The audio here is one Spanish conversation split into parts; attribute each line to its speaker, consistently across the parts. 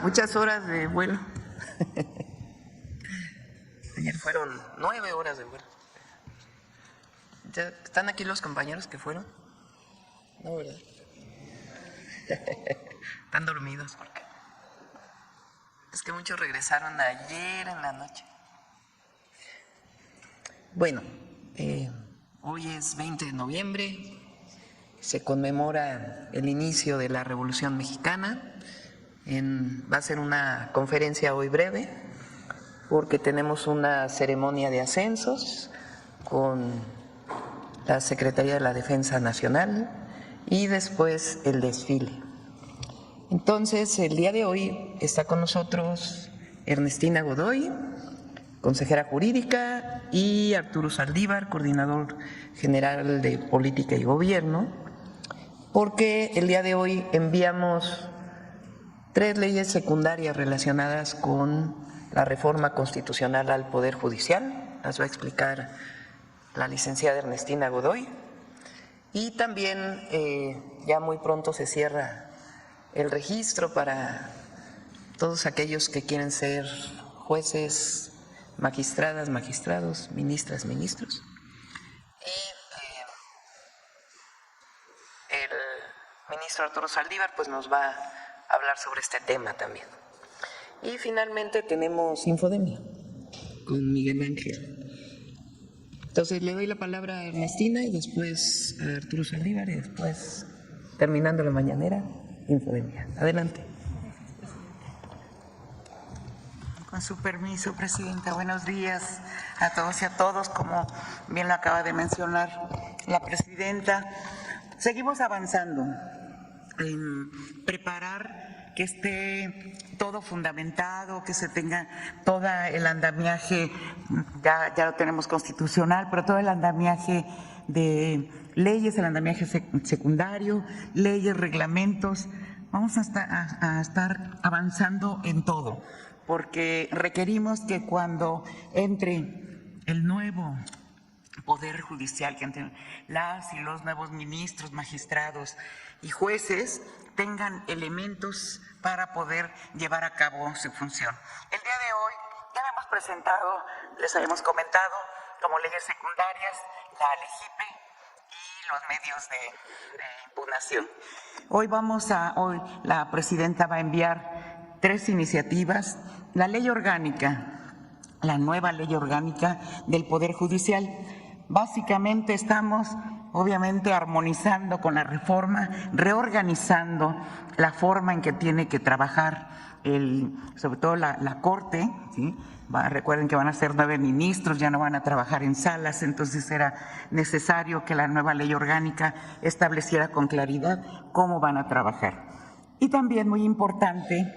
Speaker 1: Muchas horas de vuelo. Ayer fueron 9 horas de vuelo. ¿Ya están aquí los compañeros que fueron? No, ¿verdad? Están dormidos porque es que muchos regresaron ayer en la noche. Bueno, hoy es 20 de noviembre, se conmemora el inicio de la Revolución Mexicana. Va a ser una conferencia hoy breve, porque tenemos una ceremonia de ascensos con la Secretaría de la Defensa Nacional y después el desfile. Entonces, el día de hoy está con nosotros Ernestina Godoy, consejera jurídica, y Arturo Saldívar, coordinador general de Política y Gobierno, porque el día de hoy enviamos 3 leyes secundarias relacionadas con la reforma constitucional al Poder Judicial. Las va a explicar la licenciada Ernestina Godoy. Y también ya muy pronto se cierra el registro para todos aquellos que quieren ser jueces, magistradas, magistrados, ministras, ministros. Y el ministro Arturo Saldívar pues nos va a hablar sobre este tema también. Y finalmente tenemos Infodemia con Miguel Ángel. Entonces le doy la palabra a Ernestina y después a Arturo Saldívar y después, terminando la mañanera, Infodemia. Adelante.
Speaker 2: Con su permiso, Presidenta. Buenos días a todos y a todos. Como bien lo acaba de mencionar la Presidenta, seguimos avanzando en preparar que esté todo fundamentado, que se tenga todo el andamiaje, ya lo tenemos constitucional, pero todo el andamiaje de leyes, el andamiaje secundario, leyes, reglamentos. Vamos a estar avanzando en todo, porque requerimos que cuando entre el nuevo Poder Judicial, que entre las y los nuevos ministros, magistrados y jueces tengan elementos para poder llevar a cabo su función. El día de hoy ya hemos presentado, les habíamos comentado, como leyes secundarias, la LEGIPE y los medios de impugnación. Hoy la Presidenta va a enviar 3 iniciativas: la ley orgánica, la nueva ley orgánica del Poder Judicial. Básicamente estamos, obviamente, armonizando con la reforma, reorganizando la forma en que tiene que trabajar sobre todo la Corte, ¿sí? Recuerden que van a ser 9 ministros, ya no van a trabajar en salas, entonces era necesario que la nueva ley orgánica estableciera con claridad cómo van a trabajar. Y también, muy importante,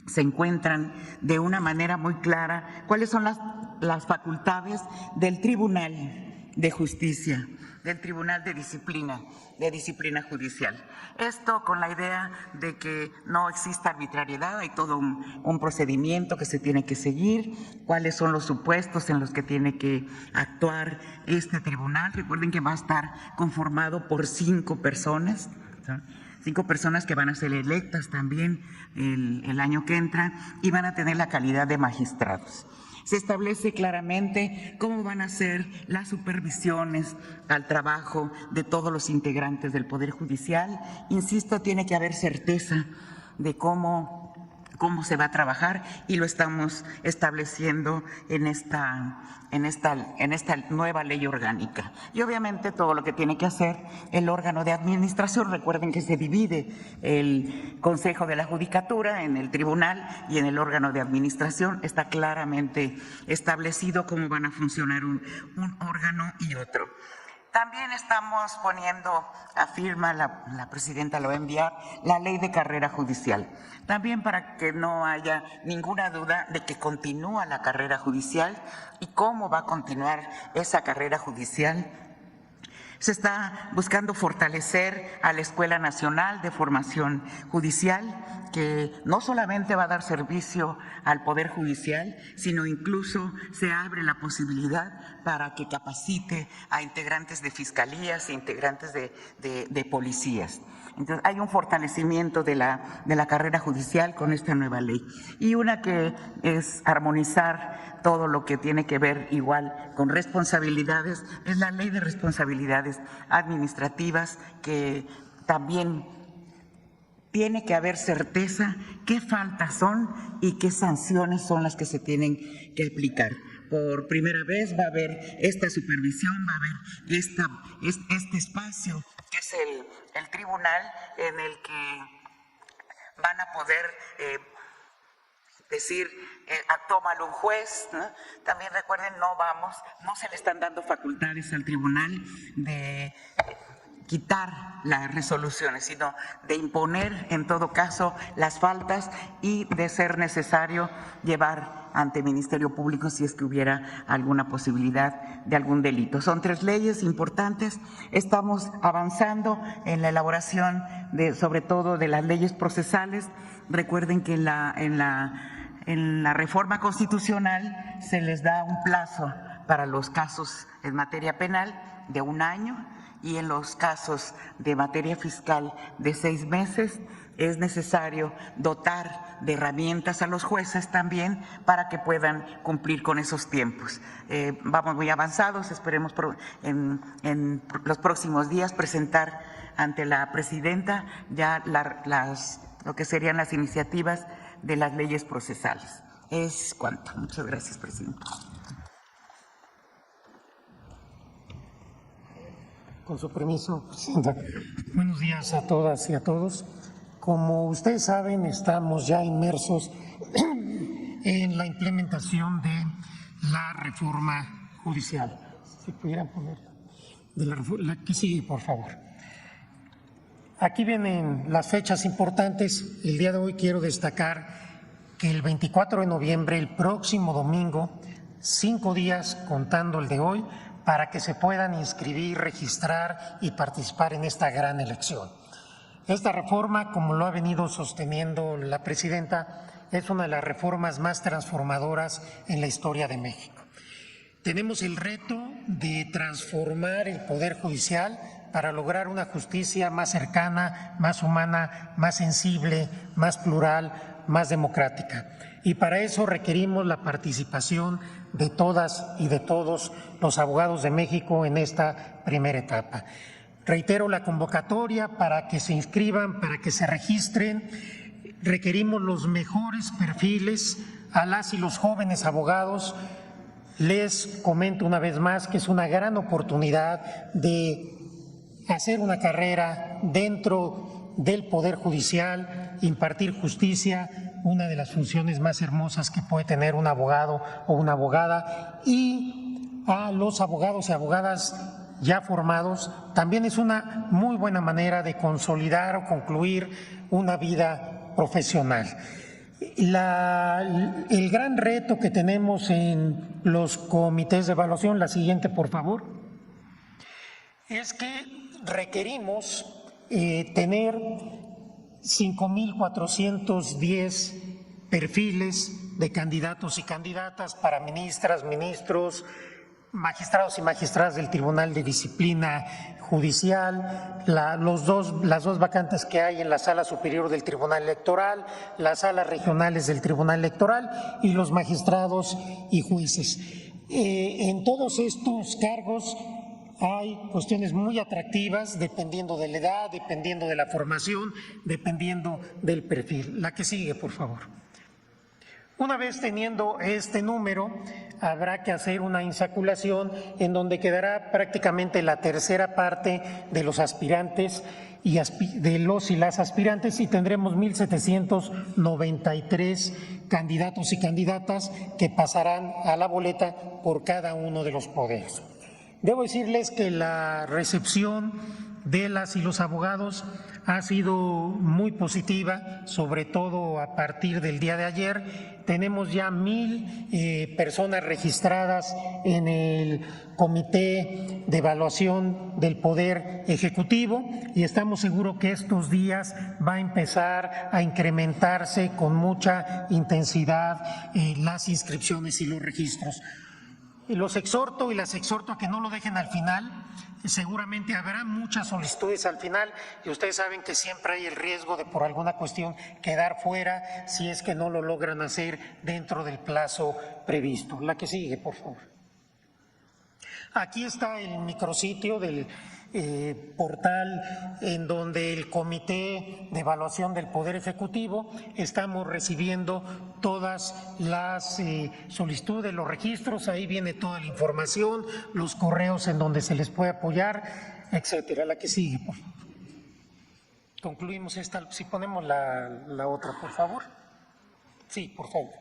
Speaker 2: se encuentran de una manera muy clara cuáles son las facultades del Tribunal de Justicia, del Tribunal de Disciplina Judicial. Esto con la idea de que no exista arbitrariedad, hay todo un procedimiento que se tiene que seguir, cuáles son los supuestos en los que tiene que actuar este tribunal. Recuerden que va a estar conformado por 5 personas, ¿sí? 5 personas que van a ser electas también el año que entra y van a tener la calidad de magistrados. Se establece claramente cómo van a ser las supervisiones al trabajo de todos los integrantes del Poder Judicial. Insisto, tiene que haber certeza de cómo se va a trabajar y lo estamos estableciendo en esta nueva ley orgánica. Y obviamente todo lo que tiene que hacer el órgano de administración. Recuerden que se divide el Consejo de la Judicatura en el tribunal y en el órgano de administración. Está claramente establecido cómo van a funcionar un órgano y otro. También estamos poniendo a firma, la Presidenta lo va a enviar, la ley de carrera judicial. También para que no haya ninguna duda de que continúa la carrera judicial y cómo va a continuar esa carrera judicial. Se está buscando fortalecer a la Escuela Nacional de Formación Judicial, que no solamente va a dar servicio al Poder Judicial, sino incluso se abre la posibilidad para que capacite a integrantes de fiscalías e integrantes de policías. Entonces, hay un fortalecimiento de la carrera judicial con esta nueva ley. Y una que es armonizar todo lo que tiene que ver igual con responsabilidades, es la ley de responsabilidades administrativas, que también tiene que haber certeza qué faltas son y qué sanciones son las que se tienen que aplicar. Por primera vez va a haber esta supervisión, va a haber este espacio que es el tribunal, en el que van a poder decir, tómalo un juez, ¿no? También recuerden, no se le están dando facultades al tribunal de quitar las resoluciones, sino de imponer en todo caso las faltas y, de ser necesario, llevar ante Ministerio Público si es que hubiera alguna posibilidad de algún delito. Son 3 leyes importantes. Estamos avanzando en la elaboración sobre todo de las leyes procesales. Recuerden que en la reforma constitucional se les da un plazo para los casos en materia penal de 1 año, y en los casos de materia fiscal de 6 meses. Es necesario dotar de herramientas a los jueces también para que puedan cumplir con esos tiempos. Vamos muy avanzados, esperemos en los próximos días presentar ante la presidenta ya lo que serían las iniciativas de las leyes procesales. Es cuanto. Muchas gracias, presidenta.
Speaker 3: Con su permiso, presidenta. Buenos días a todas y a todos. Como ustedes saben, estamos ya inmersos en la implementación de la reforma judicial. Si pudieran poner la que sigue, por favor. Aquí vienen las fechas importantes. El día de hoy quiero destacar que el 24 de noviembre, el próximo domingo, 5 días contando el de hoy, para que se puedan inscribir, registrar y participar en esta gran elección. Esta reforma, como lo ha venido sosteniendo la presidenta, es una de las reformas más transformadoras en la historia de México. Tenemos el reto de transformar el Poder Judicial para lograr una justicia más cercana, más humana, más sensible, más plural, más democrática. Y para eso requerimos la participación de todas y de todos los abogados de México en esta primera etapa. Reitero la convocatoria para que se inscriban, para que se registren. Requerimos los mejores perfiles a las y los jóvenes abogados. Les comento una vez más que es una gran oportunidad de hacer una carrera dentro del Poder Judicial, impartir justicia, una de las funciones más hermosas que puede tener un abogado o una abogada, y a los abogados y abogadas ya formados también es una muy buena manera de consolidar o concluir una vida profesional. El gran reto que tenemos en los comités de evaluación, la siguiente por favor, es que requerimos tener 5,410 perfiles de candidatos y candidatas para ministras, ministros, magistrados y magistradas del Tribunal de Disciplina Judicial, las dos vacantes que hay en la Sala Superior del Tribunal Electoral, las salas regionales del Tribunal Electoral y los magistrados y jueces. En todos estos cargos hay cuestiones muy atractivas dependiendo de la edad, dependiendo de la formación, dependiendo del perfil. La que sigue, por favor. Una vez teniendo este número, habrá que hacer una insaculación en donde quedará prácticamente la tercera parte de los aspirantes y de los y las aspirantes, y tendremos 1,793 candidatos y candidatas que pasarán a la boleta por cada uno de los poderes. Debo decirles que la recepción de las y los abogados ha sido muy positiva, sobre todo a partir del día de ayer. Tenemos ya 1,000 personas registradas en el Comité de Evaluación del Poder Ejecutivo y estamos seguros que estos días va a empezar a incrementarse con mucha intensidad las inscripciones y los registros. Y los exhorto y las exhorto a que no lo dejen al final. Seguramente habrá muchas solicitudes al final y ustedes saben que siempre hay el riesgo de por alguna cuestión quedar fuera si es que no lo logran hacer dentro del plazo previsto. La que sigue, por favor. Aquí está el micrositio del portal en donde el Comité de Evaluación del Poder Ejecutivo estamos recibiendo todas las solicitudes, los registros, ahí viene toda la información, los correos en donde se les puede apoyar, etcétera. La que sigue, por favor. Concluimos esta, si ponemos la otra, por favor. Sí, por favor.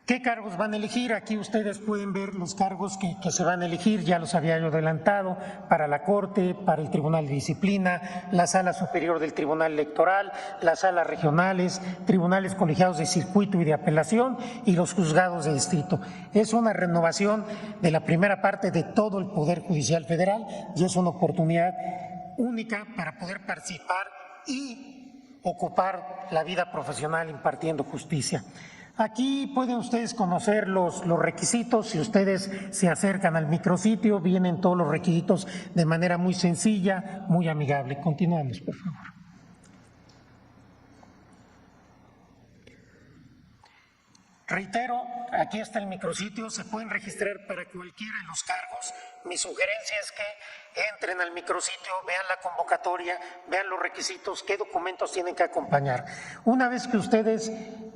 Speaker 3: ¿Qué cargos van a elegir? Aquí ustedes pueden ver los cargos que se van a elegir, ya los había yo adelantado, para la Corte, para el Tribunal de Disciplina, la Sala Superior del Tribunal Electoral, las salas regionales, tribunales colegiados de circuito y de apelación y los juzgados de distrito. Es una renovación de la primera parte de todo el Poder Judicial Federal y es una oportunidad única para poder participar y ocupar la vida profesional impartiendo justicia. Aquí pueden ustedes conocer los requisitos, si ustedes se acercan al micrositio, vienen todos los requisitos de manera muy sencilla, muy amigable. Continuamos, por favor. Reitero, aquí está el micrositio, se pueden registrar para cualquiera de los cargos. Mi sugerencia es que entren al micrositio, vean la convocatoria, vean los requisitos, qué documentos tienen que acompañar. Una vez que ustedes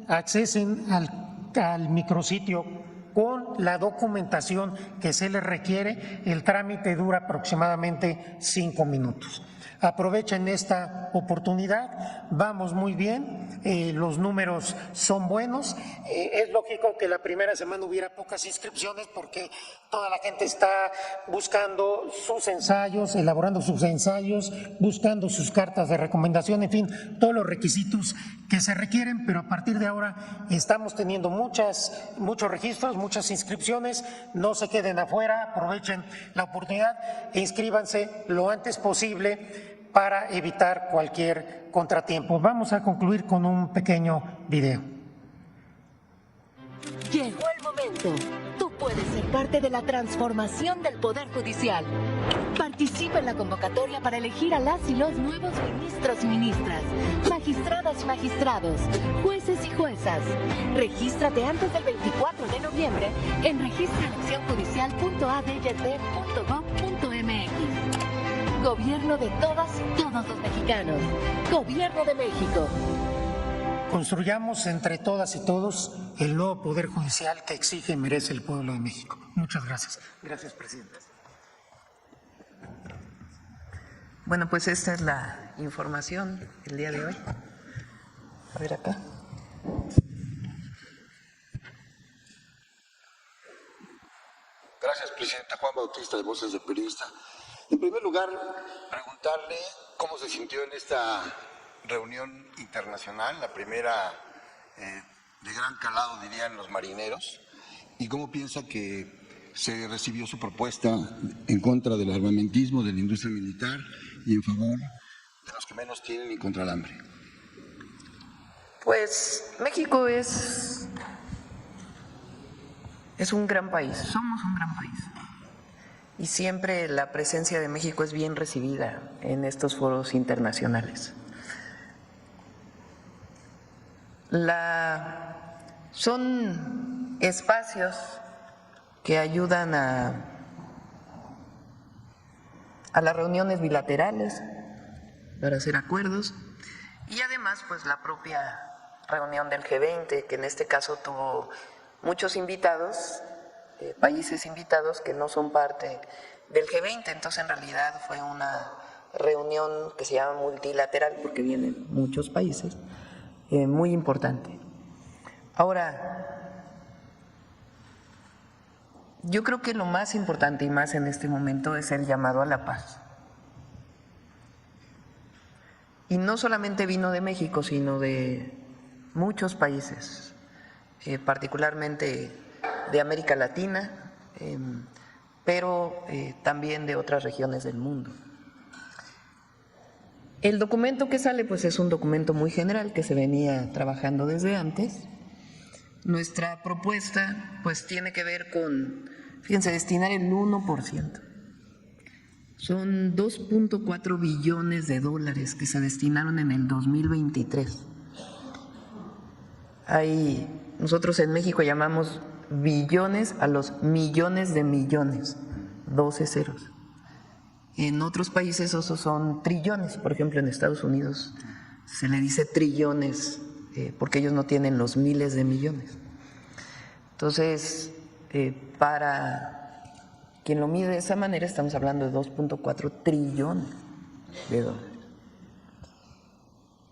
Speaker 3: accesen al micrositio con la documentación que se les requiere, el trámite dura aproximadamente 5 minutos. Aprovechen esta oportunidad, vamos muy bien, los números son buenos, es lógico que la primera semana hubiera pocas inscripciones porque toda la gente está buscando sus ensayos, elaborando sus ensayos, buscando sus cartas de recomendación, en fin, todos los requisitos que se requieren, pero a partir de ahora estamos teniendo muchos registros, muchas inscripciones, no se queden afuera, aprovechen la oportunidad e inscríbanse lo antes posible para evitar cualquier contratiempo. Vamos a concluir con un pequeño video.
Speaker 4: Llegó el momento. Tú puedes ser parte de la transformación del Poder Judicial. Participa en la convocatoria para elegir a las y los nuevos ministros y ministras, magistradas y magistrados, jueces y juezas. Regístrate antes del 24 de noviembre en registraeleccionjudicial.adyt.gov.mx. Gobierno de todas y todos los mexicanos. Gobierno de México.
Speaker 3: Construyamos entre todas y todos el nuevo Poder Judicial que exige y merece el pueblo de México. Muchas gracias. Gracias, presidente.
Speaker 1: Bueno, pues esta es la información el día de hoy. A ver acá.
Speaker 5: Gracias, presidenta. Juan Bautista, de Voces de Periodista. En primer lugar, preguntarle cómo se sintió en esta reunión internacional, la primera de gran calado, dirían los marineros, y cómo piensa que se recibió su propuesta en contra del armamentismo, de la industria militar y en favor de los que menos tienen y contra el hambre.
Speaker 1: Pues México es un gran país, somos un gran país. Y siempre la presencia de México es bien recibida en estos foros internacionales. Son espacios que ayudan a las reuniones bilaterales para hacer acuerdos y además pues la propia reunión del G20, que en este caso tuvo muchos invitados, países invitados que no son parte del G20, entonces en realidad fue una reunión que se llama multilateral porque vienen muchos países, muy importante. Ahora, yo creo que lo más importante y más en este momento es el llamado a la paz. Y no solamente vino de México, sino de muchos países, particularmente de América Latina, pero también de otras regiones del mundo. El documento que sale pues es un documento muy general que se venía trabajando desde antes, Nuestra propuesta pues tiene que ver con, fíjense, destinar el 1%. Son 2.4 billones de dólares que se destinaron en el 2023. Nosotros en México llamamos billones a los millones de millones, 12 ceros. En otros países esos son trillones, por ejemplo en Estados Unidos se le dice trillones porque ellos no tienen los miles de millones. Entonces, para quien lo mide de esa manera estamos hablando de 2.4 trillones de dólares.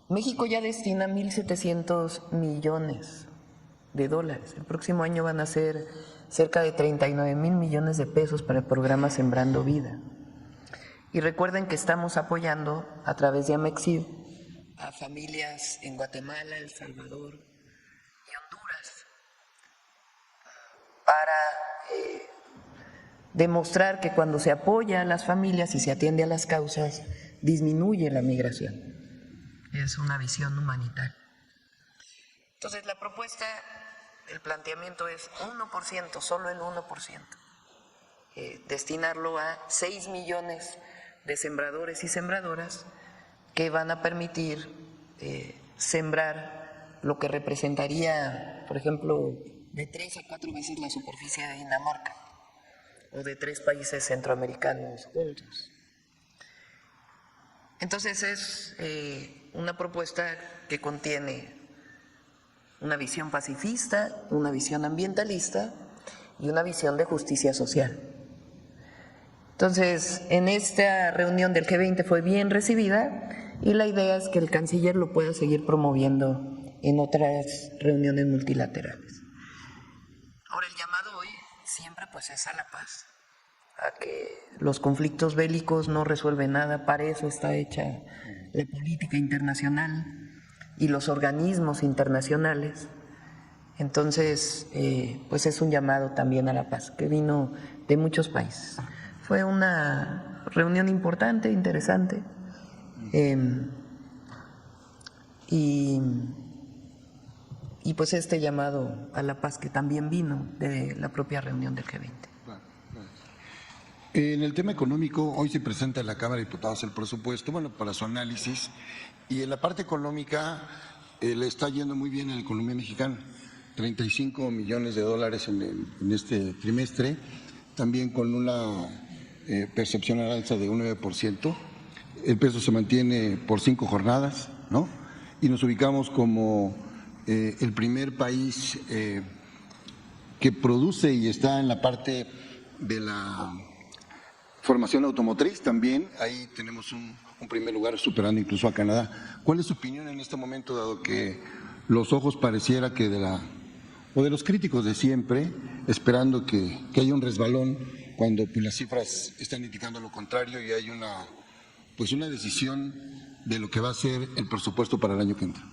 Speaker 1: México ya destina 1.700 millones de dólares. El próximo año van a ser cerca de 39,000 millones de pesos para el programa Sembrando Vida. Y recuerden que estamos apoyando a través de Amexid a familias en Guatemala, El Salvador y Honduras para demostrar que cuando se apoya a las familias y se atiende a las causas, disminuye la migración. Es una visión humanitaria. Entonces la propuesta, el planteamiento es 1%, solo el 1%, destinarlo a 6 millones de sembradores y sembradoras que van a permitir sembrar lo que representaría, por ejemplo, de 3 a 4 veces la superficie de Dinamarca o de 3 países centroamericanos juntos. Entonces es una propuesta que contiene una visión pacifista, una visión ambientalista y una visión de justicia social. Entonces, en esta reunión del G20 fue bien recibida y la idea es que el canciller lo pueda seguir promoviendo en otras reuniones multilaterales. Ahora, el llamado hoy siempre pues es a la paz, a que los conflictos bélicos no resuelven nada, para eso está hecha la política internacional y los organismos internacionales. Entonces, pues es un llamado también a la paz, que vino de muchos países. Fue una reunión importante, interesante, y pues este llamado a la paz que también vino de la propia reunión del G20.
Speaker 5: En el tema económico, hoy se presenta en la Cámara de Diputados el presupuesto, bueno, para su análisis, y en la parte económica le está yendo muy bien a la economía mexicana, 35 millones de dólares en este trimestre, también con una percepción al alza de un 9%, el peso se mantiene por 5 jornadas, ¿no? Y nos ubicamos como el primer país que produce y está en la parte de la formación automotriz también, ahí tenemos un primer lugar superando incluso a Canadá. ¿Cuál es su opinión en este momento, dado que los ojos pareciera que de los críticos de siempre, esperando que haya un resbalón cuando pues, las cifras están indicando lo contrario y hay una decisión de lo que va a ser el presupuesto para el año que entra?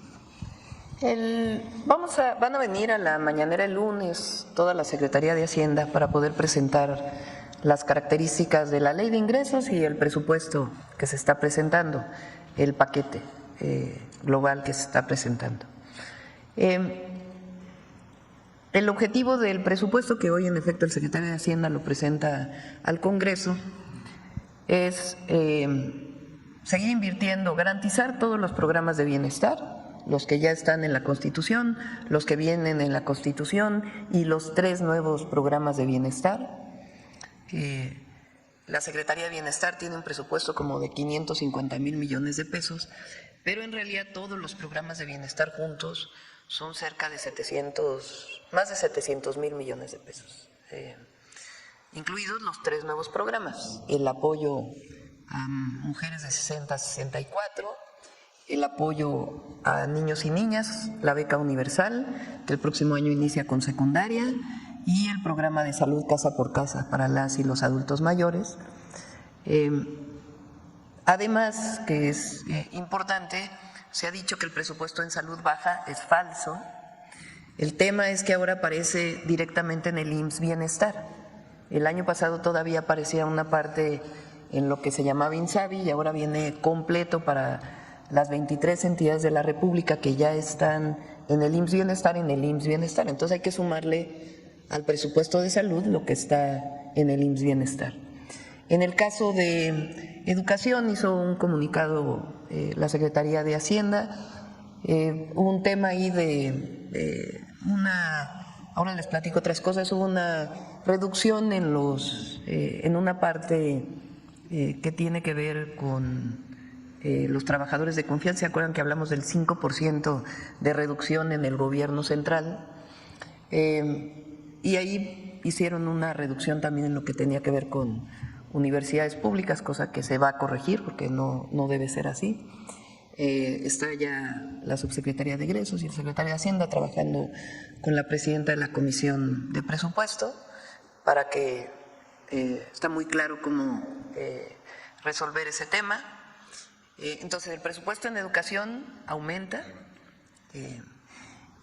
Speaker 1: Van a venir a la mañanera el lunes toda la Secretaría de Hacienda para poder presentar las características de la ley de ingresos y el presupuesto que se está presentando, el paquete global que se está presentando. El objetivo del presupuesto, que hoy en efecto el secretario de Hacienda lo presenta al Congreso, es seguir invirtiendo, garantizar todos los programas de bienestar, los que ya están en la Constitución, los que vienen en la Constitución y los 3 nuevos programas de bienestar. La Secretaría de Bienestar tiene un presupuesto como de 550,000 millones de pesos, pero en realidad todos los programas de bienestar juntos son cerca de más de 700,000 millones de pesos, incluidos los 3 nuevos programas: el apoyo a mujeres de 60 a 64, el apoyo a niños y niñas, la beca universal, que el próximo año inicia con secundaria, y el programa de salud casa por casa para las y los adultos mayores. Además, que es importante, se ha dicho que el presupuesto en salud baja, es falso. El tema es que ahora aparece directamente en el IMSS Bienestar. El año pasado todavía aparecía una parte en lo que se llamaba INSABI y ahora viene completo para las 23 entidades de la República que ya están en el IMSS Bienestar, Entonces hay que sumarle al presupuesto de salud lo que está en el IMSS Bienestar. En el caso de educación hizo un comunicado la Secretaría de Hacienda, hubo un tema ahí ahora les platico otras cosas, hubo una reducción en una parte que tiene que ver con los trabajadores de confianza. ¿Se acuerdan que hablamos del 5% de reducción en el gobierno central? Y ahí hicieron una reducción también en lo que tenía que ver con universidades públicas, cosa que se va a corregir porque no debe ser así. Está ya la subsecretaría de Egresos y el secretario de Hacienda trabajando con la presidenta de la Comisión de Presupuesto para que está muy claro cómo resolver ese tema. Entonces el presupuesto en educación aumenta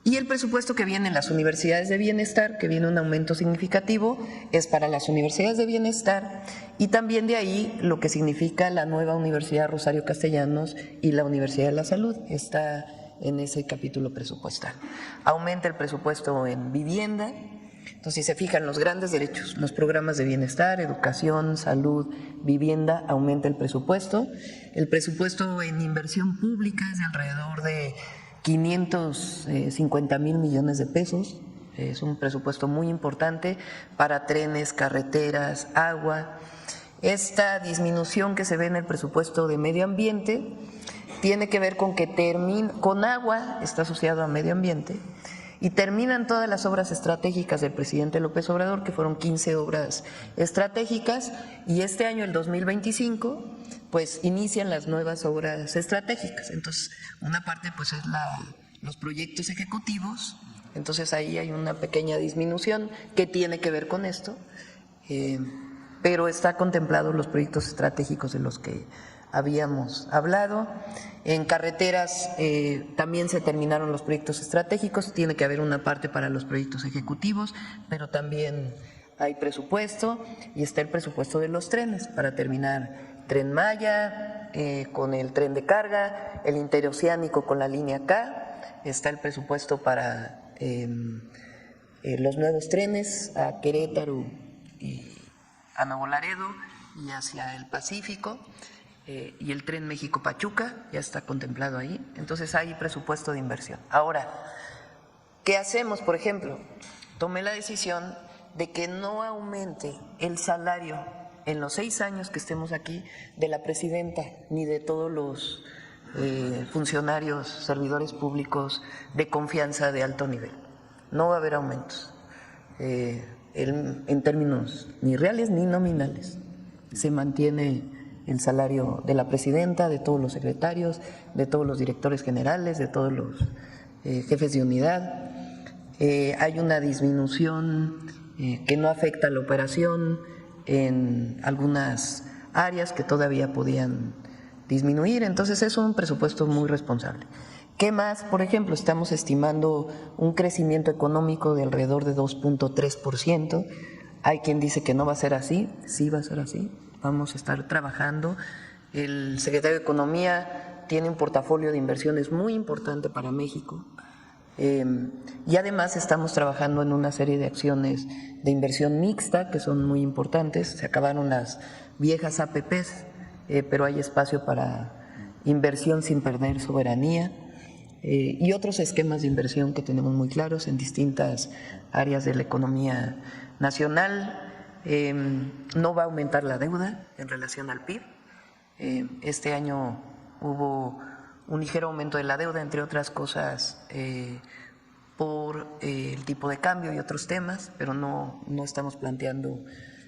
Speaker 1: y el presupuesto que viene en las universidades de bienestar, que viene un aumento significativo, es para las universidades de bienestar y también de ahí lo que significa la nueva Universidad Rosario Castellanos y la Universidad de la Salud, está en ese capítulo presupuestal. Aumenta el presupuesto en vivienda. Entonces, si se fijan, los grandes derechos, los programas de bienestar, educación, salud, vivienda, aumenta el presupuesto. El presupuesto en inversión pública es de alrededor de 550,000 millones de pesos. Es un presupuesto muy importante para trenes, carreteras, agua. Esta disminución que se ve en el presupuesto de medio ambiente tiene que ver con que con agua, está asociado a medio ambiente, y terminan todas las obras estratégicas del presidente López Obrador, que fueron 15 obras estratégicas, y este año, el 2025, pues inician las nuevas obras estratégicas. Entonces, una parte pues es los proyectos ejecutivos, entonces ahí hay una pequeña disminución que tiene que ver con esto, pero está contemplado los proyectos estratégicos de los que habíamos hablado. En carreteras también se terminaron los proyectos estratégicos, tiene que haber una parte para los proyectos ejecutivos, pero también hay presupuesto y está el presupuesto de los trenes para terminar Tren Maya con el tren de carga, el interoceánico con la línea K, está el presupuesto para los nuevos trenes a Querétaro y a Nuevo Laredo y hacia el Pacífico. Y el tren México-Pachuca ya está contemplado ahí, entonces hay presupuesto de inversión. Ahora, ¿qué hacemos? Por ejemplo, tomé la decisión de que no aumente el salario en los 6 años que estemos aquí de la presidenta ni de todos los funcionarios, servidores públicos de confianza de alto nivel. No va a haber aumentos en términos ni reales ni nominales. Se mantiene el salario de la presidenta, de todos los secretarios, de todos los directores generales, de todos los jefes de unidad. Hay una disminución que no afecta a la operación en algunas áreas que todavía podían disminuir, entonces es un presupuesto muy responsable. ¿Qué más? Por ejemplo, estamos estimando un crecimiento económico de alrededor de 2.3%. Hay quien dice que no va a ser así, sí va a ser así. Vamos a estar trabajando. El secretario de Economía tiene un portafolio de inversiones muy importante para México y además estamos trabajando en una serie de acciones de inversión mixta que son muy importantes. Se acabaron las viejas APPs, pero hay espacio para inversión sin perder soberanía y otros esquemas de inversión que tenemos muy claros en distintas áreas de la economía nacional. No va a aumentar la deuda en relación al PIB. Este año hubo un ligero aumento de la deuda, entre otras cosas, por el tipo de cambio y otros temas, pero no estamos planteando,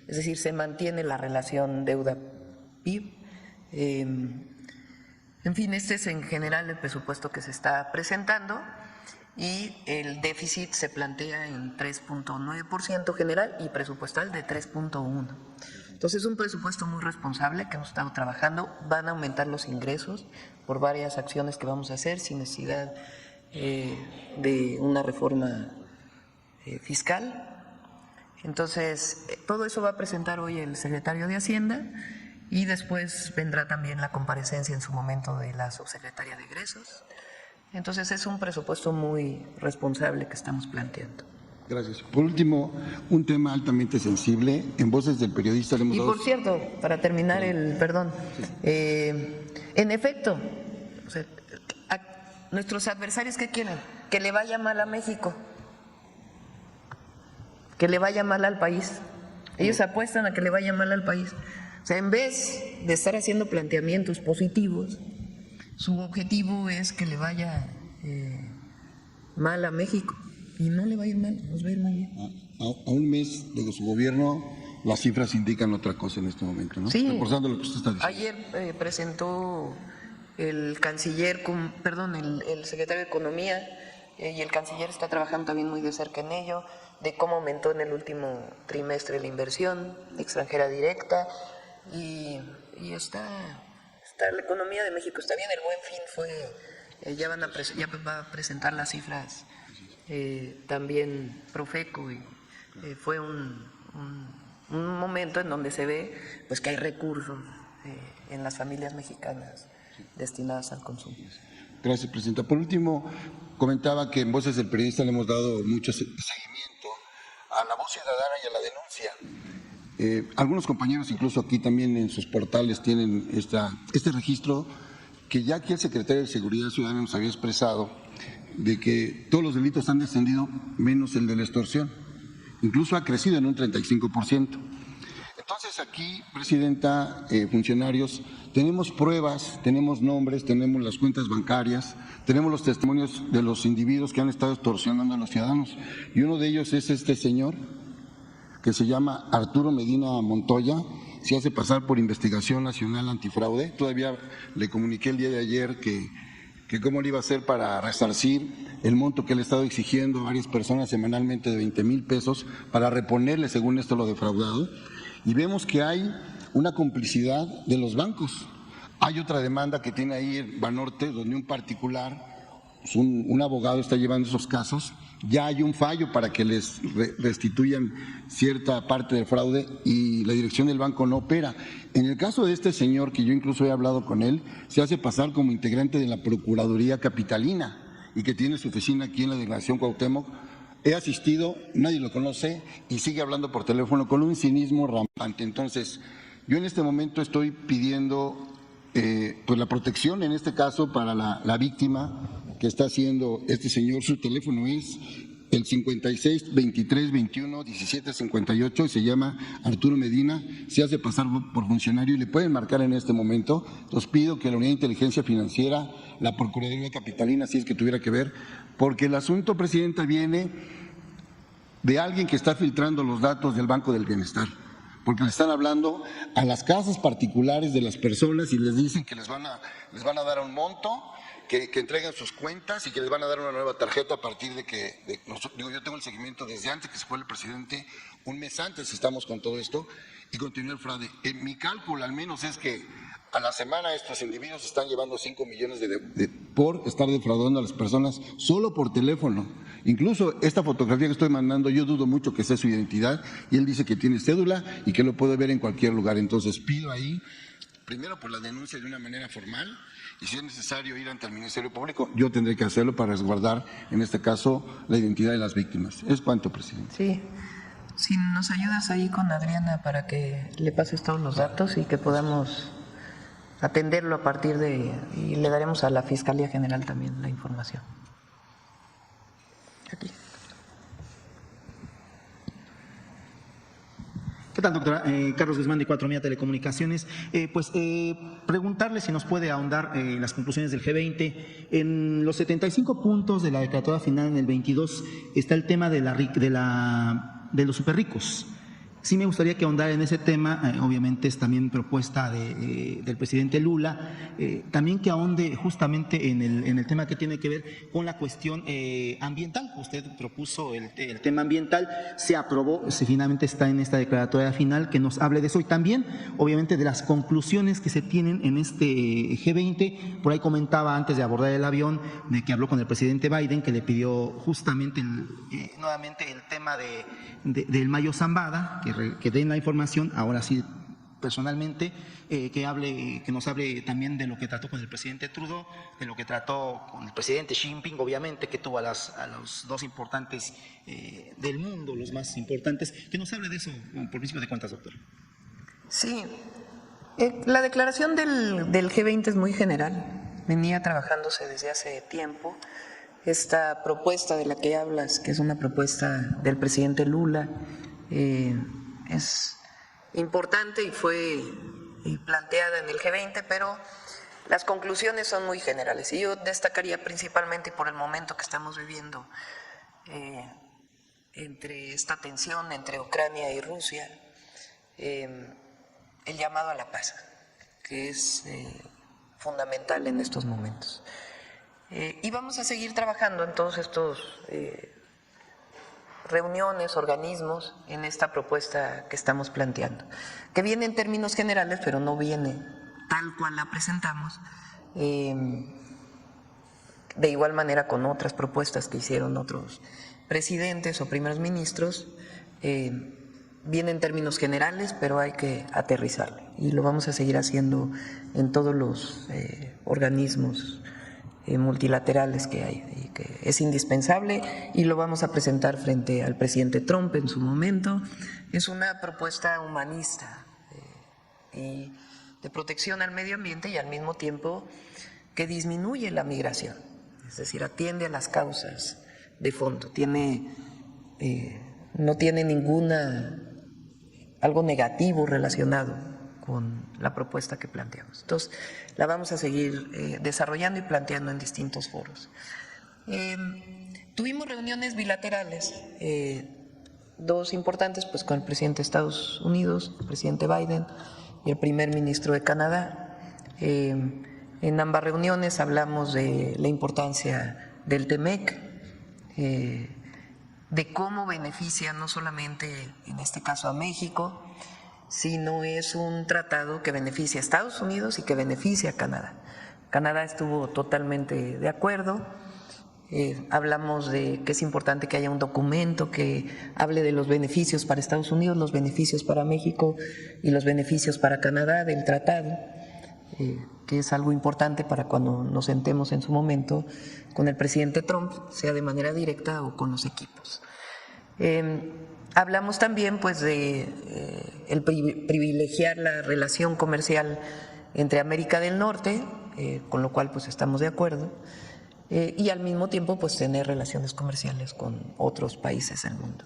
Speaker 1: es decir, se mantiene la relación deuda-PIB. En fin, este es en general el presupuesto que se está presentando. Y el déficit se plantea en 3.9% general y presupuestal de 3.1%. Entonces es un presupuesto muy responsable que hemos estado trabajando. Van a aumentar los ingresos por varias acciones que vamos a hacer sin necesidad de una reforma fiscal. Entonces todo eso va a presentar hoy el secretario de Hacienda y después vendrá también la comparecencia en su momento de la subsecretaria de Egresos. Entonces es un presupuesto muy responsable que estamos planteando.
Speaker 5: Gracias. Por último, un tema altamente sensible. En Voces del Periodista le hemos dado...
Speaker 1: Y por cierto, para terminar en efecto, o sea, nuestros adversarios, ¿qué quieren? Que le vaya mal a México, que le vaya mal al país. Ellos apuestan a que le vaya mal al país. O sea, en vez de estar haciendo planteamientos positivos, su objetivo es que le vaya mal a México. Y no le va a ir mal, nos va a ir muy bien.
Speaker 5: A un mes de su gobierno, las cifras indican otra cosa en este momento, ¿no?
Speaker 1: Sí.
Speaker 5: Reforzando lo que usted está diciendo.
Speaker 1: Ayer presentó el canciller, el secretario de Economía, y el canciller está trabajando también muy de cerca en ello, de cómo aumentó en el último trimestre la inversión extranjera directa, y está la economía de México está bien. El Buen Fin ya va a presentar las cifras también Profeco, y fue un momento en donde se ve pues que hay recursos en las familias mexicanas destinadas al consumo.
Speaker 5: Gracias, Presidenta. Por último, comentaba que en Voces del Periodista le hemos dado mucho seguimiento a la voz ciudadana y a la denuncia. Algunos compañeros, incluso aquí también en sus portales, tienen este registro que ya aquí el secretario de Seguridad Ciudadana nos había expresado, de que todos los delitos han descendido menos el de la extorsión. Incluso ha crecido en un 35%. Entonces aquí, Presidenta, funcionarios, tenemos pruebas, tenemos nombres, tenemos las cuentas bancarias, tenemos los testimonios de los individuos que han estado extorsionando a los ciudadanos. Y uno de ellos es este señor, que se llama Arturo Medina Montoya, se hace pasar por Investigación Nacional Antifraude. Todavía le comuniqué el día de ayer que cómo le iba a hacer para resarcir el monto que le he estado exigiendo a varias personas semanalmente de 20,000 pesos para reponerle, según esto, lo defraudado. Y vemos que hay una complicidad de los bancos. Hay otra demanda que tiene ahí en Banorte, donde un particular, un abogado está llevando esos casos. Ya hay un fallo para que les restituyan cierta parte del fraude y la dirección del banco no opera. En el caso de este señor, que yo incluso he hablado con él, se hace pasar como integrante de la Procuraduría Capitalina y que tiene su oficina aquí en la delegación Cuauhtémoc. He asistido, nadie lo conoce y sigue hablando por teléfono con un cinismo rampante. Entonces, yo en este momento estoy pidiendo pues la protección, en este caso, para la víctima que está haciendo este señor. Su teléfono es el 56 23 21 17 58 y se llama Arturo Medina, se hace pasar por funcionario y le pueden marcar en este momento. Entonces pido que la Unidad de Inteligencia Financiera, la Procuraduría Capitalina, si es que tuviera que ver, porque el asunto, Presidenta, viene de alguien que está filtrando los datos del Banco del Bienestar, porque le están hablando a las casas particulares de las personas y les dicen que les van a dar un monto, que entreguen sus cuentas y que les van a dar una nueva tarjeta a partir de que, yo tengo el seguimiento desde antes que se fue el presidente, un mes antes estamos con todo esto y continúa el fraude. En mi cálculo al menos es que a la semana estos individuos están llevando 5 millones por estar defraudando a las personas solo por teléfono. Incluso esta fotografía que estoy mandando, yo dudo mucho que sea su identidad y él dice que tiene cédula y que lo puede ver en cualquier lugar. Entonces pido ahí, primero por la denuncia de una manera formal, y si es necesario ir ante el Ministerio Público, yo tendré que hacerlo para resguardar, en este caso, la identidad de las víctimas. Es cuanto, Presidente.
Speaker 1: Sí, si nos ayudas ahí con Adriana para que le pases todos los datos y que podamos atenderlo a partir y le daremos a la Fiscalía General también la información. Aquí.
Speaker 6: ¿Qué tal, doctora? Carlos Guzmán, de 4 Mía Telecomunicaciones. Preguntarle si nos puede ahondar en las conclusiones del G20. En los 75 puntos de la declaratoria final, en el 22, está el tema de los superricos. Sí me gustaría que ahondara en ese tema, obviamente es también propuesta del presidente Lula, también que ahonde justamente en el tema que tiene que ver con la cuestión ambiental. Usted propuso el tema ambiental, se aprobó, finalmente está en esta declaratoria final, que nos hable de eso y también, obviamente, de las conclusiones que se tienen en este G20. Por ahí comentaba antes de abordar el avión, de que habló con el presidente Biden, que le pidió justamente nuevamente el tema del Mayo Zambada, que den la información, ahora sí personalmente, que nos hable también de lo que trató con el presidente Trudeau, de lo que trató con el presidente Xi Jinping, obviamente, que tuvo a los dos importantes del mundo, los más importantes. Que nos hable de eso, por principio de cuentas, doctor.
Speaker 1: Sí, la declaración del G20 es muy general, venía trabajándose desde hace tiempo. Esta propuesta de la que hablas, que es una propuesta del presidente Lula, es importante y fue planteada en el G20, pero las conclusiones son muy generales. Y yo destacaría principalmente por el momento que estamos viviendo entre esta tensión entre Ucrania y Rusia, el llamado a la paz, que es fundamental en estos momentos. Y vamos a seguir trabajando en todos estos reuniones, organismos, en esta propuesta que estamos planteando, que viene en términos generales, pero no viene tal cual la presentamos, de igual manera con otras propuestas que hicieron otros presidentes o primeros ministros. Viene en términos generales, pero hay que aterrizarle y lo vamos a seguir haciendo en todos los organismos multilaterales que hay y que es indispensable, y lo vamos a presentar frente al presidente Trump en su momento. Es una propuesta humanista y de protección al medio ambiente y al mismo tiempo que disminuye la migración, es decir, atiende a las causas de fondo, no tiene algo negativo relacionado con la propuesta que planteamos. Entonces, la vamos a seguir desarrollando y planteando en distintos foros. Tuvimos reuniones bilaterales, dos importantes, pues con el presidente de Estados Unidos, el presidente Biden, y el primer ministro de Canadá. En ambas reuniones hablamos de la importancia del TEMEC, de cómo beneficia no solamente en este caso a México, sino es un tratado que beneficia a Estados Unidos y que beneficia a Canadá. Canadá estuvo totalmente de acuerdo. Hablamos de que es importante que haya un documento que hable de los beneficios para Estados Unidos, los beneficios para México y los beneficios para Canadá del tratado, que es algo importante para cuando nos sentemos en su momento con el presidente Trump, sea de manera directa o con los equipos. Hablamos también pues de el privilegiar la relación comercial entre América del Norte, con lo cual pues estamos de acuerdo, y al mismo tiempo pues tener relaciones comerciales con otros países del mundo.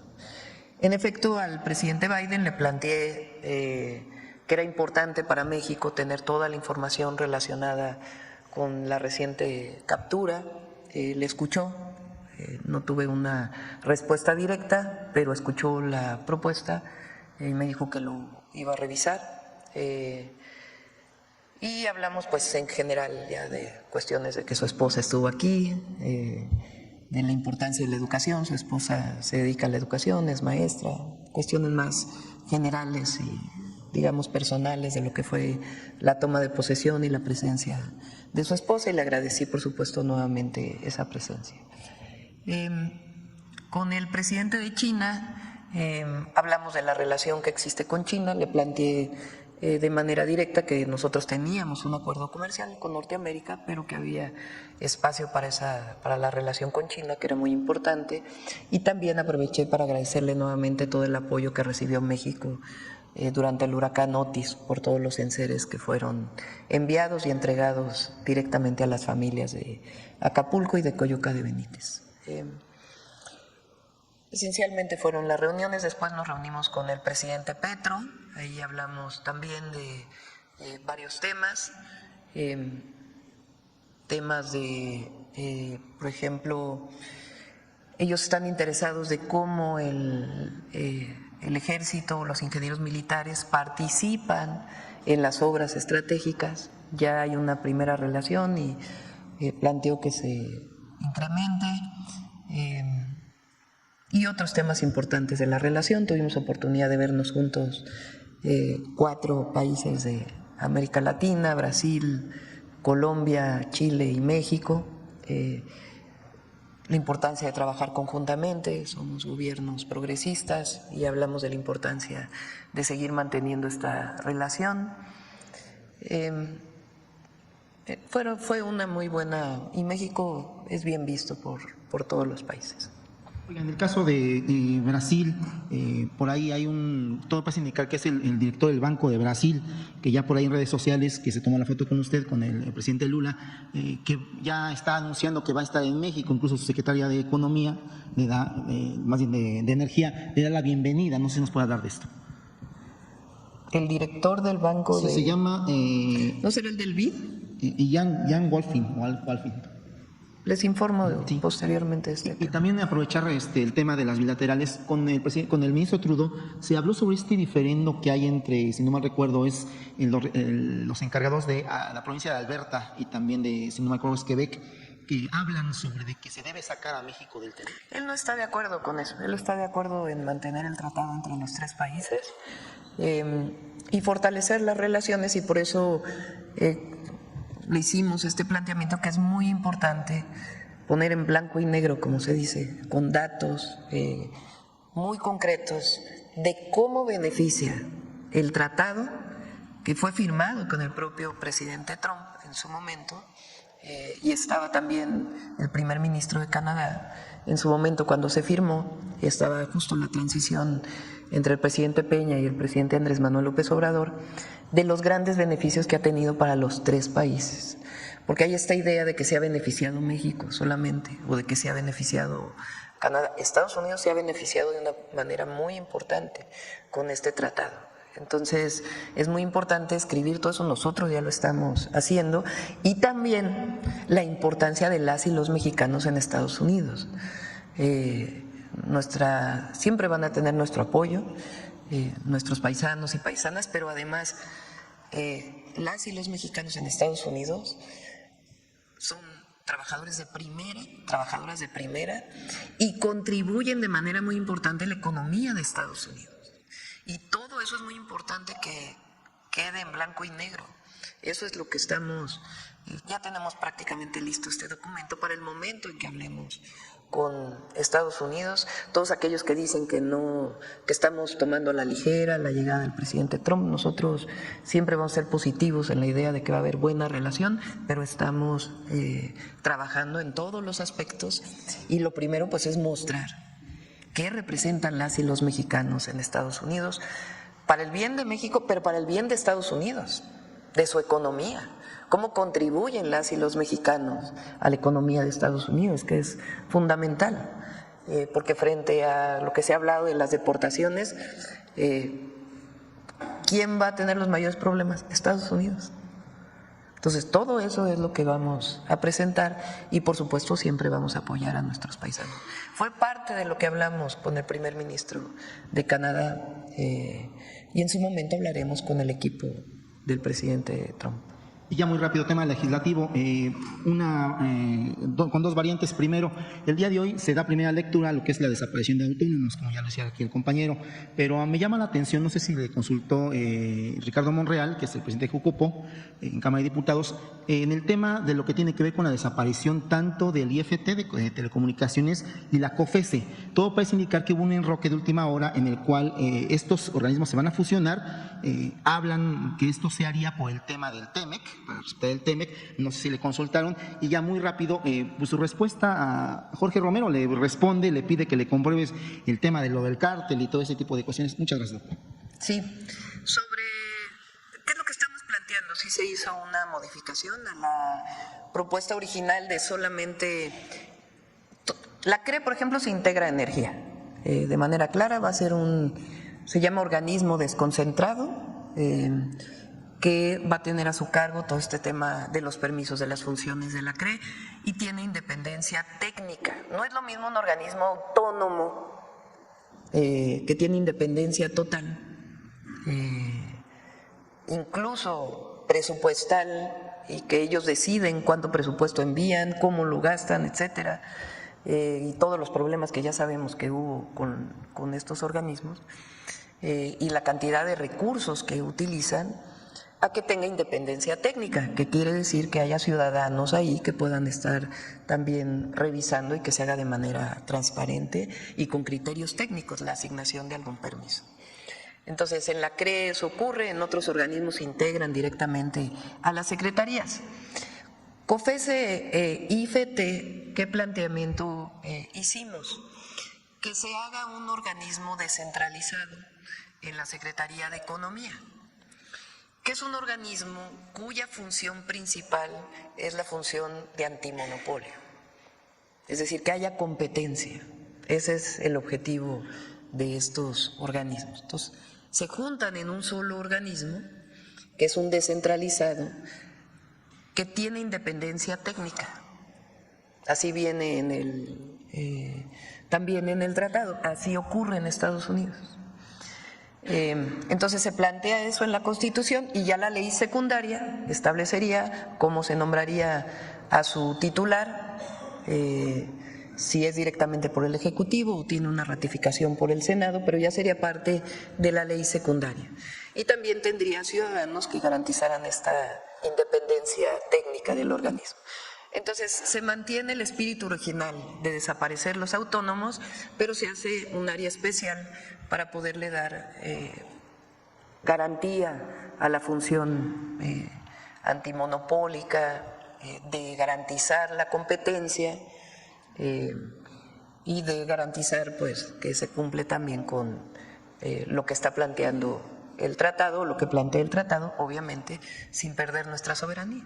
Speaker 1: En efecto, al presidente Biden le planteé que era importante para México tener toda la información relacionada con la reciente captura. Le escuchó, no tuve una respuesta directa, pero escuchó la propuesta y me dijo que lo iba a revisar. Y hablamos pues en general ya de cuestiones de que su esposa estuvo aquí, de la importancia de la educación. Su esposa se dedica a la educación, es maestra, cuestiones más generales y digamos personales de lo que fue la toma de posesión y la presencia de su esposa, y le agradecí por supuesto nuevamente esa presencia. Con el presidente de China hablamos de la relación que existe con China. Le planteé de manera directa que nosotros teníamos un acuerdo comercial con Norteamérica, pero que había espacio para la relación con China, que era muy importante, y también aproveché para agradecerle nuevamente todo el apoyo que recibió México durante el huracán Otis, por todos los enseres que fueron enviados y entregados directamente a las familias de Acapulco y de Coyoacán de Benítez. Esencialmente fueron las reuniones. Después nos reunimos con el presidente Petro, ahí hablamos también de varios temas, temas de, por ejemplo, ellos están interesados de cómo el ejército o los ingenieros militares participan en las obras estratégicas. Ya hay una primera relación y planteo que se incremente. Y otros temas importantes de la relación. Tuvimos oportunidad de vernos juntos 4 países de América Latina: Brasil, Colombia, Chile y México. la importancia de trabajar conjuntamente, somos gobiernos progresistas y hablamos de la importancia de seguir manteniendo esta relación. Fue una muy buena, y México es bien visto por todos los países.
Speaker 6: Oiga, en el caso de Brasil, por ahí hay todo parece indicar que es el director del Banco de Brasil, que ya por ahí en redes sociales, que se tomó la foto con usted, con el presidente Lula, que ya está anunciando que va a estar en México, incluso su secretaria de Economía, le da, más bien de Energía, le da la bienvenida. No sé si nos puede hablar de esto.
Speaker 1: El director del banco
Speaker 6: se llama...
Speaker 1: ¿no será el del BID?
Speaker 6: Jan Wolfing, o Wolfing.
Speaker 1: Les informo posteriormente.
Speaker 6: Y también aprovechar el tema de las bilaterales con el ministro Trudeau. Se habló sobre este diferendo que hay entre, si no mal recuerdo, es los encargados de la provincia de Alberta y también de, si no mal recuerdo, es Quebec, que hablan sobre de que se debe sacar a México del TEMEC.
Speaker 1: Él no está de acuerdo con eso. Él está de acuerdo en mantener el tratado entre los tres países y fortalecer las relaciones, y por eso le hicimos este planteamiento, que es muy importante poner en blanco y negro, como se dice, con datos muy concretos de cómo beneficia el tratado que fue firmado con el propio presidente Trump en su momento, y estaba también el primer ministro de Canadá en su momento cuando se firmó, y estaba justo la transición entre el presidente Peña y el presidente Andrés Manuel López Obrador, de los grandes beneficios que ha tenido para los tres países. Porque hay esta idea de que se ha beneficiado México solamente, o de que se ha beneficiado Canadá. Estados Unidos se ha beneficiado de una manera muy importante con este tratado. Entonces, es muy importante escribir todo eso, nosotros ya lo estamos haciendo, y también la importancia de las y los mexicanos en Estados Unidos. Siempre van a tener nuestro apoyo, nuestros paisanos y paisanas, pero además las y los mexicanos en Estados Unidos son trabajadores de primera, trabajadoras de primera, y contribuyen de manera muy importante a la economía de Estados Unidos. Y todo eso es muy importante que quede en blanco y negro. Eso es lo que ya tenemos prácticamente listo este documento para el momento en que hablemos con Estados Unidos. Todos aquellos que dicen que estamos tomando a la ligera la llegada del presidente Trump, nosotros siempre vamos a ser positivos en la idea de que va a haber buena relación, pero estamos trabajando en todos los aspectos, y lo primero pues es mostrar qué representan las y los mexicanos en Estados Unidos para el bien de México, pero para el bien de Estados Unidos, de su economía. Cómo contribuyen las y los mexicanos a la economía de Estados Unidos, que es fundamental, porque frente a lo que se ha hablado de las deportaciones, ¿quién va a tener los mayores problemas? Estados Unidos. Entonces, todo eso es lo que vamos a presentar, y por supuesto siempre vamos a apoyar a nuestros paisanos. Fue parte de lo que hablamos con el primer ministro de Canadá, y en su momento hablaremos con el equipo del presidente Trump.
Speaker 6: Y ya muy rápido, tema legislativo, con dos variantes. Primero, el día de hoy se da primera lectura a lo que es la desaparición de autónomos, como ya lo decía aquí el compañero, pero me llama la atención, no sé si le consultó Ricardo Monreal, que es el presidente de Jucopo, en Cámara de Diputados, en el tema de lo que tiene que ver con la desaparición tanto del IFT de Telecomunicaciones y la COFESE. Todo parece indicar que hubo un enroque de última hora en el cual estos organismos se van a fusionar. Hablan que esto se haría por el tema del TEMEC, para respetar el TEMEC, no sé si le consultaron, y ya muy rápido, pues su respuesta a Jorge Romero le responde, le pide que le compruebes el tema de lo del cártel y todo ese tipo de cuestiones. Muchas gracias, doctor.
Speaker 1: Sí, sobre qué es lo que estamos planteando, si se hizo una modificación a la propuesta original de solamente, la CRE, por ejemplo, se integra a energía, de manera clara, va a ser se llama organismo desconcentrado, que va a tener a su cargo todo este tema de los permisos de las funciones de la CRE, y tiene independencia técnica. No es lo mismo un organismo autónomo que tiene independencia total, incluso presupuestal, y que ellos deciden cuánto presupuesto envían, cómo lo gastan, etcétera, y todos los problemas que ya sabemos que hubo con estos organismos, y la cantidad de recursos que utilizan. a que tenga independencia técnica, que quiere decir que haya ciudadanos ahí que puedan estar también revisando y que se haga de manera transparente y con criterios técnicos la asignación de algún permiso. Entonces, en la CRE eso ocurre, en otros organismos se integran directamente a las secretarías. COFESE, IFT, ¿qué planteamiento hicimos? Que se haga un organismo descentralizado en la Secretaría de Economía, que es un organismo cuya función principal es la función de antimonopolio, es decir, que haya competencia. Ese es el objetivo de estos organismos. Entonces, se juntan en un solo organismo, que es un descentralizado, que tiene independencia técnica. Así viene también en el tratado, así ocurre en Estados Unidos. Entonces se plantea eso en la Constitución y ya la ley secundaria establecería cómo se nombraría a su titular, si es directamente por el Ejecutivo o tiene una ratificación por el Senado, pero ya sería parte de la ley secundaria. Y también tendría ciudadanos que garantizaran esta independencia técnica del organismo. Entonces se mantiene el espíritu original de desaparecer los autónomos, pero se hace un área especial para poderle dar garantía a la función antimonopólica, de garantizar la competencia y de garantizar pues que se cumple también con lo que está planteando el tratado, lo que plantea el tratado, obviamente sin perder nuestra soberanía.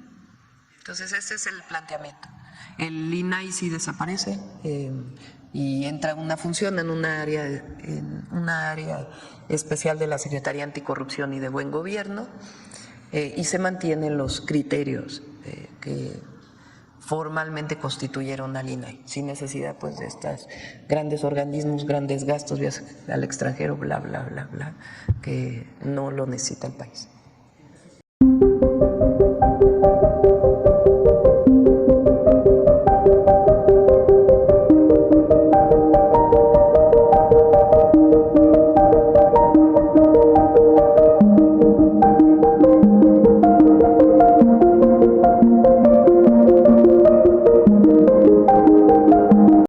Speaker 1: Entonces ese es el planteamiento. El INAI sí desaparece y entra una función en una área especial de la Secretaría Anticorrupción y de Buen Gobierno y se mantienen los criterios que formalmente constituyeron al INAI, sin necesidad pues de estos grandes organismos, grandes gastos, viajes al extranjero, bla, bla, bla, bla, que no lo necesita el país.